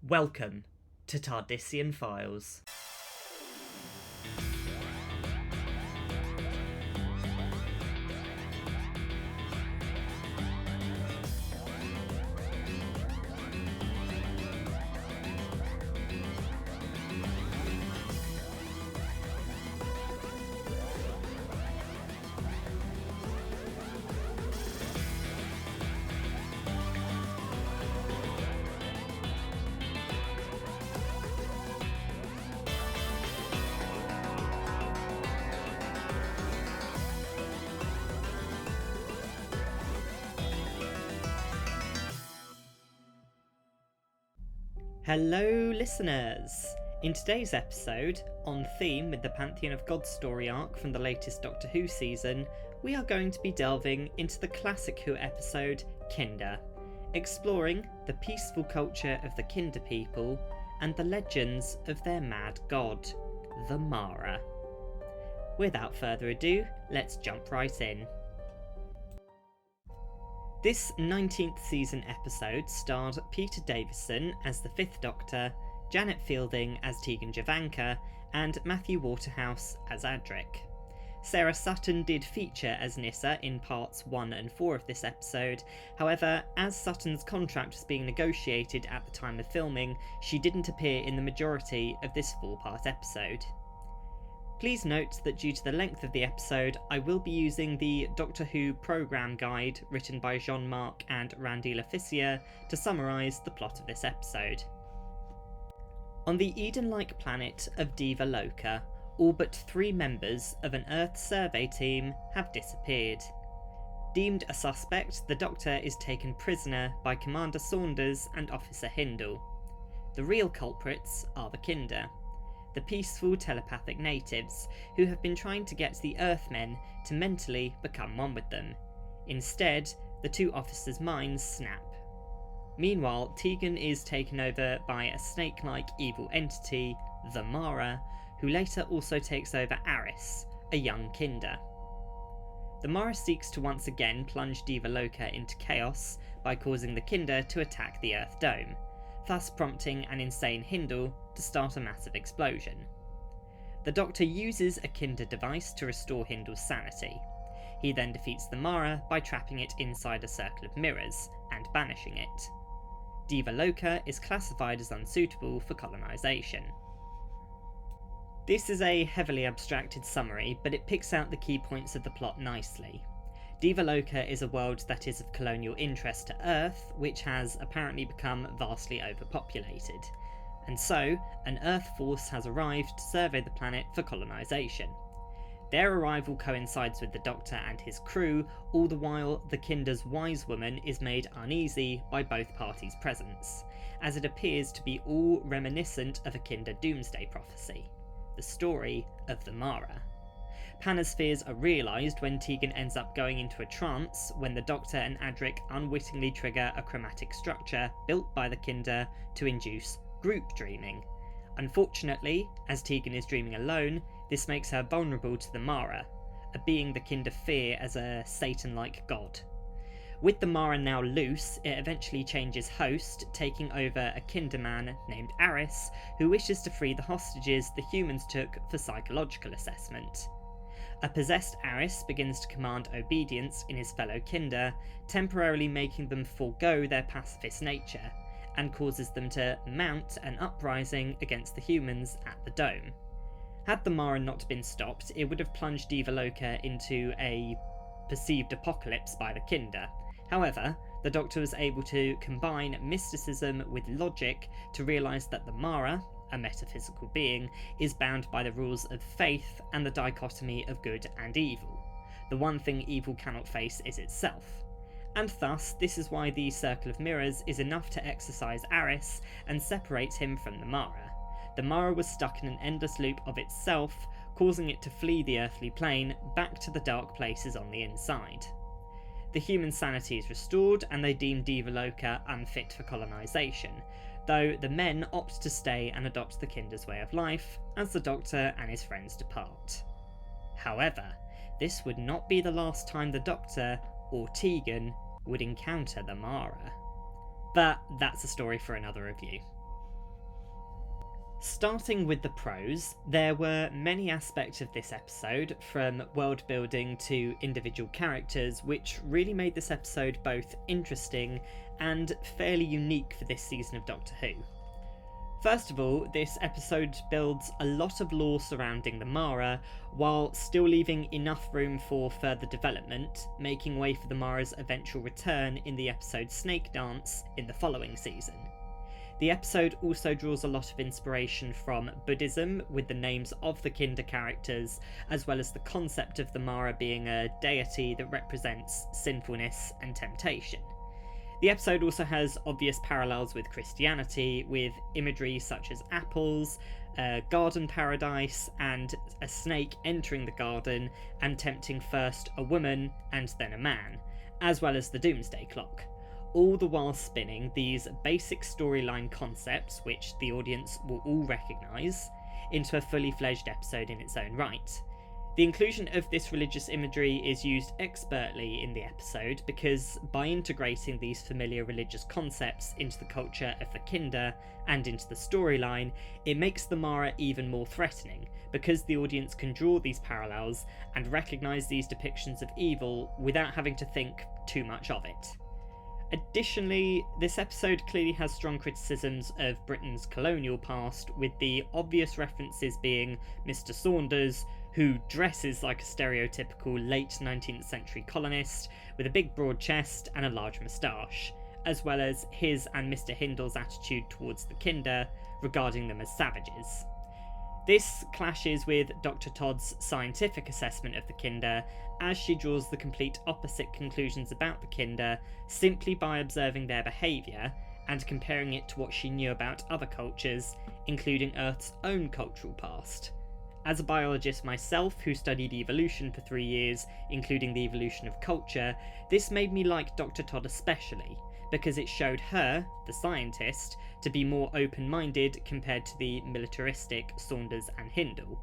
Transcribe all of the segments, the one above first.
Welcome to Tardisian Files. Hello listeners! In today's episode, on theme with the Pantheon of Gods story arc from the latest Doctor Who season, we are going to be delving into the classic Who episode Kinder, exploring the peaceful culture of the Kinder people and the legends of their mad god, the Mara. Without further ado, let's jump right in. This 19th season episode starred Peter Davison as the Fifth Doctor, Janet Fielding as Tegan Jovanka, and Matthew Waterhouse as Adric. Sarah Sutton did feature as Nyssa in parts 1 and 4 of this episode, however, as Sutton's contract was being negotiated at the time of filming, she didn't appear in the majority of this 4-part episode. Please note that due to the length of the episode, I will be using the Doctor Who programme guide written by Jean-Marc and Randy LaFissiere to summarise the plot of this episode. On the Eden-like planet of Deva Loka, all but 3 members of an Earth survey team have disappeared. Deemed a suspect, the Doctor is taken prisoner by Commander Saunders and Officer Hindle. The real culprits are the Kinder, the peaceful telepathic natives who have been trying to get the Earthmen to mentally become one with them. Instead, the 2 officers' minds snap. Meanwhile, Tegan is taken over by a snake-like evil entity, the Mara, who later also takes over Aris, a young Kinder. The Mara seeks to once again plunge Deva Loka into chaos by causing the Kinder to attack the Earth Dome, thus prompting an insane Hindle to start a massive explosion. The Doctor uses a Kinder device to restore Hindle's sanity. He then defeats the Mara by trapping it inside a circle of mirrors and banishing it. Deva Loka is classified as unsuitable for colonisation. This is a heavily abstracted summary, but it picks out the key points of the plot nicely. Deva Loka is a world that is of colonial interest to Earth, which has apparently become vastly overpopulated. And so, an Earth force has arrived to survey the planet for colonisation. Their arrival coincides with the Doctor and his crew, all the while the Kinder's wise woman is made uneasy by both parties' presence, as it appears to be all reminiscent of a Kinder doomsday prophecy, the story of the Mara. Panna's fears are realised when Tegan ends up going into a trance when the Doctor and Adric unwittingly trigger a chromatic structure built by the Kinder to induce group dreaming. Unfortunately, as Tegan is dreaming alone, this makes her vulnerable to the Mara, a being the Kinder fear as a Satan-like god. With the Mara now loose, it eventually changes host, taking over a Kinder man named Aris, who wishes to free the hostages the humans took for psychological assessment. A possessed Aris begins to command obedience in his fellow Kinder, temporarily making them forego their pacifist nature, and causes them to mount an uprising against the humans at the Dome. Had the Mara not been stopped, it would have plunged Deva Loka into a perceived apocalypse by the Kinder. However, the Doctor was able to combine mysticism with logic to realise that the Mara, a metaphysical being, is bound by the rules of faith and the dichotomy of good and evil. The one thing evil cannot face is itself. And thus, this is why the Circle of Mirrors is enough to exorcise Aris and separate him from the Mara. The Mara was stuck in an endless loop of itself, causing it to flee the earthly plane back to the dark places on the inside. The human sanity is restored and they deem Deva Loka unfit for colonisation, though the men opt to stay and adopt the Kinder's way of life as the Doctor and his friends depart. However, this would not be the last time the Doctor, or Tegan, would encounter the Mara. But that's a story for another review. Starting with the pros, there were many aspects of this episode, from world building to individual characters, which really made this episode both interesting and fairly unique for this season of Doctor Who. First of all, this episode builds a lot of lore surrounding the Mara, while still leaving enough room for further development, making way for the Mara's eventual return in the episode Snake Dance in the following season. The episode also draws a lot of inspiration from Buddhism, with the names of the Kinder characters, as well as the concept of the Mara being a deity that represents sinfulness and temptation. The episode also has obvious parallels with Christianity, with imagery such as apples, a garden paradise, and a snake entering the garden and tempting first a woman and then a man, as well as the doomsday clock. All the while spinning these basic storyline concepts, which the audience will all recognise, into a fully fledged episode in its own right. The inclusion of this religious imagery is used expertly in the episode because by integrating these familiar religious concepts into the culture of the Kinder and into the storyline, it makes the Mara even more threatening, because the audience can draw these parallels and recognise these depictions of evil without having to think too much of it. Additionally, this episode clearly has strong criticisms of Britain's colonial past, with the obvious references being Mr. Saunders, who dresses like a stereotypical late 19th century colonist with a big broad chest and a large moustache, as well as his and Mr. Hindle's attitude towards the Kinder, regarding them as savages. This clashes with Dr. Todd's scientific assessment of the Kinder, as she draws the complete opposite conclusions about the Kinder simply by observing their behaviour and comparing it to what she knew about other cultures, including Earth's own cultural past. As a biologist myself who studied evolution for 3 years, including the evolution of culture, this made me like Dr. Todd especially, because it showed her, the scientist, to be more open-minded compared to the militaristic Saunders and Hindle.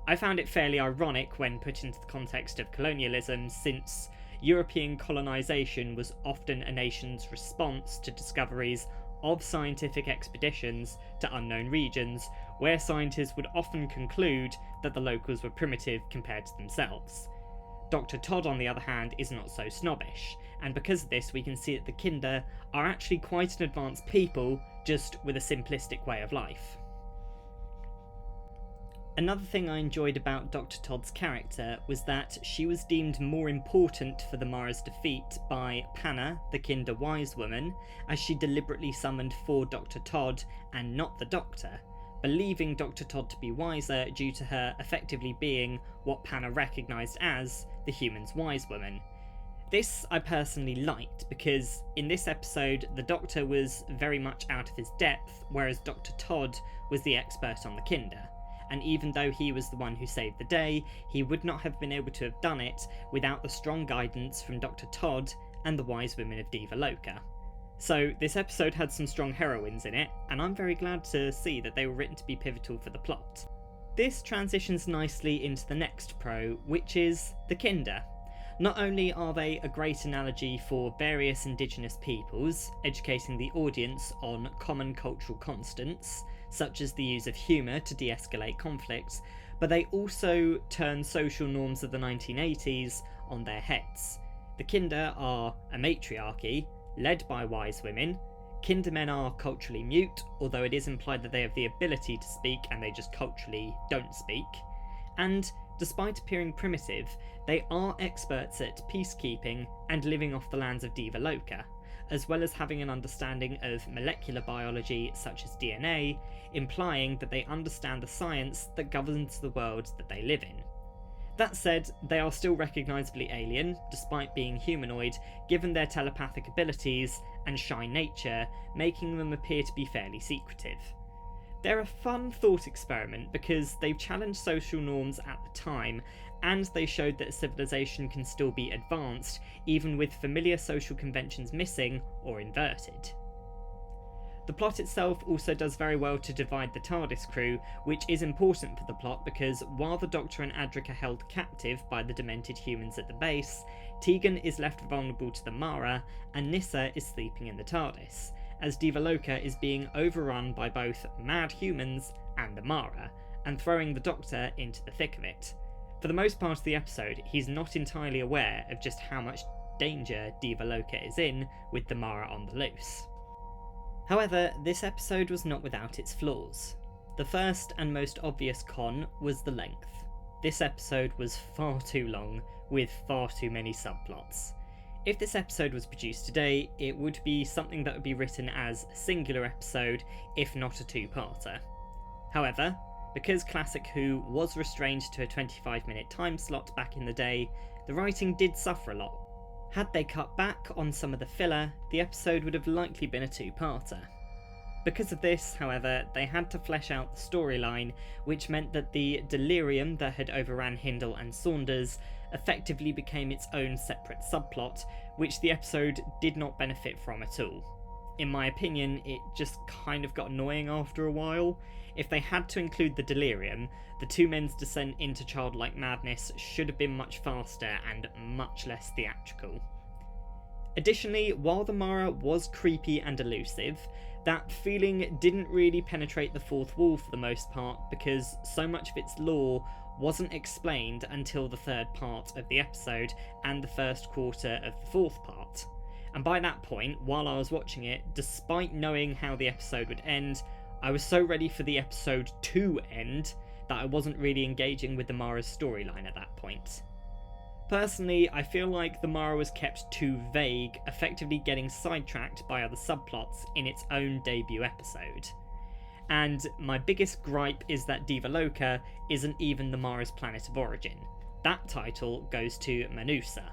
I found it fairly ironic when put into the context of colonialism, since European colonisation was often a nation's response to discoveries of scientific expeditions to unknown regions, where scientists would often conclude that the locals were primitive compared to themselves. Dr. Todd, on the other hand, is not so snobbish, and because of this we can see that the Kinder are actually quite an advanced people, just with a simplistic way of life. Another thing I enjoyed about Dr. Todd's character was that she was deemed more important for the Mara's defeat by Panna, the Kinder wise woman, as she deliberately summoned for Dr. Todd and not the Doctor, believing Dr. Todd to be wiser due to her effectively being what Panna recognised as the human's wise woman. This I personally liked, because in this episode the Doctor was very much out of his depth, whereas Dr. Todd was the expert on the Kinder. And even though he was the one who saved the day, he would not have been able to have done it without the strong guidance from Dr. Todd and the wise women of Deva Loka. So this episode had some strong heroines in it, and I'm very glad to see that they were written to be pivotal for the plot. This transitions nicely into the next pro, which is the Kinder. Not only are they a great analogy for various indigenous peoples, educating the audience on common cultural constants, such as the use of humour to de-escalate conflicts, but they also turn social norms of the 1980s on their heads. The Kinder are a matriarchy, led by wise women. Kindermen are culturally mute, although it is implied that they have the ability to speak and they just culturally don't speak. And despite appearing primitive, they are experts at peacekeeping and living off the lands of Deva Loka, as well as having an understanding of molecular biology such as DNA, implying that they understand the science that governs the world that they live in. That said, they are still recognisably alien, despite being humanoid, given their telepathic abilities and shy nature, making them appear to be fairly secretive. They're a fun thought experiment because they've challenged social norms at the time, and they showed that civilization can still be advanced, even with familiar social conventions missing or inverted. The plot itself also does very well to divide the TARDIS crew, which is important for the plot because while the Doctor and Adric are held captive by the demented humans at the base, Tegan is left vulnerable to the Mara, and Nyssa is sleeping in the TARDIS, as Deva Loka is being overrun by both mad humans and the Mara, and throwing the Doctor into the thick of it. For the most part of the episode, he's not entirely aware of just how much danger Deva Loka is in with the Mara on the loose. However, this episode was not without its flaws. The first and most obvious con was the length. This episode was far too long, with far too many subplots. If this episode was produced today, it would be something that would be written as a singular episode, if not a two-parter. However, because Classic Who was restrained to a 25-minute time slot back in the day, the writing did suffer a lot. Had they cut back on some of the filler, the episode would have likely been a two-parter. Because of this, however, they had to flesh out the storyline, which meant that the delirium that had overran Hindle and Saunders effectively became its own separate subplot, which the episode did not benefit from at all. In my opinion, it just kind of got annoying after a while. If they had to include the delirium, the two men's descent into childlike madness should have been much faster and much less theatrical. Additionally, while the Mara was creepy and elusive, that feeling didn't really penetrate the fourth wall for the most part, because so much of its lore wasn't explained until the third part of the episode and the first quarter of the fourth part. And by that point, while I was watching it, despite knowing how the episode would end, I was so ready for the episode to end that I wasn't really engaging with the Mara's storyline at that point. Personally, I feel like the Mara was kept too vague, effectively getting sidetracked by other subplots in its own debut episode. And my biggest gripe is that Deva Loka isn't even the Mara's planet of origin. That title goes to Manusa.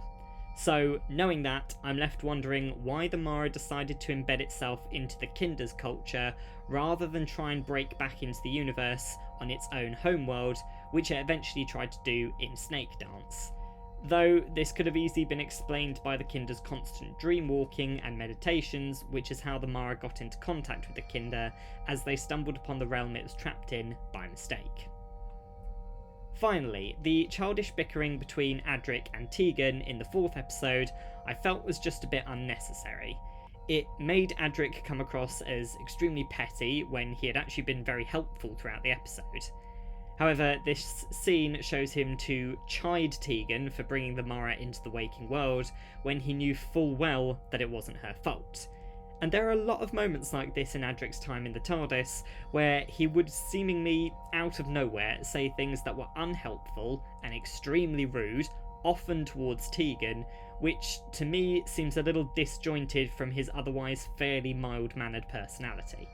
So, knowing that, I'm left wondering why the Mara decided to embed itself into the Kinder's culture rather than try and break back into the universe on its own homeworld, which it eventually tried to do in Snake Dance. Though this could have easily been explained by the Kinder's constant dreamwalking and meditations, which is how the Mara got into contact with the Kinder as they stumbled upon the realm it was trapped in by mistake. Finally, the childish bickering between Adric and Tegan in the fourth episode I felt was just a bit unnecessary. It made Adric come across as extremely petty when he had actually been very helpful throughout the episode. However, this scene shows him to chide Tegan for bringing the Mara into the waking world when he knew full well that it wasn't her fault. And there are a lot of moments like this in Adric's time in the TARDIS, where he would seemingly, out of nowhere, say things that were unhelpful and extremely rude, often towards Tegan, which to me seems a little disjointed from his otherwise fairly mild-mannered personality.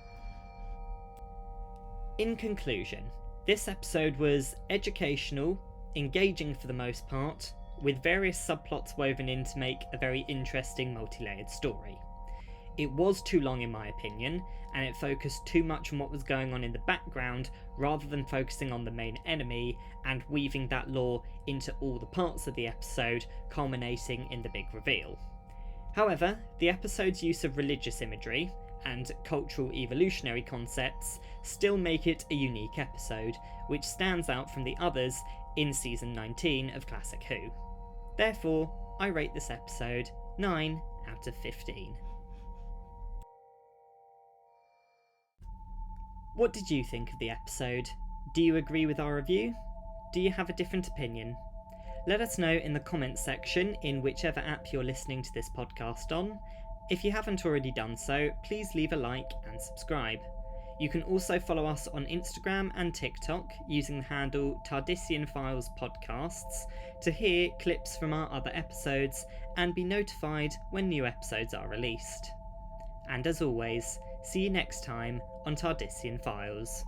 In conclusion, this episode was educational, engaging for the most part, with various subplots woven in to make a very interesting multi-layered story. It was too long in my opinion, and it focused too much on what was going on in the background rather than focusing on the main enemy and weaving that lore into all the parts of the episode, culminating in the big reveal. However, the episode's use of religious imagery and cultural evolutionary concepts still make it a unique episode, which stands out from the others in season 19 of Classic Who. Therefore, I rate this episode 9 out of 15. What did you think of the episode? Do you agree with our review? Do you have a different opinion? Let us know in the comments section in whichever app you're listening to this podcast on. If you haven't already done so, please leave a like and subscribe. You can also follow us on Instagram and TikTok using the handle Tardisian Files Podcasts to hear clips from our other episodes and be notified when new episodes are released. And as always, see you next time on Tardisian Files.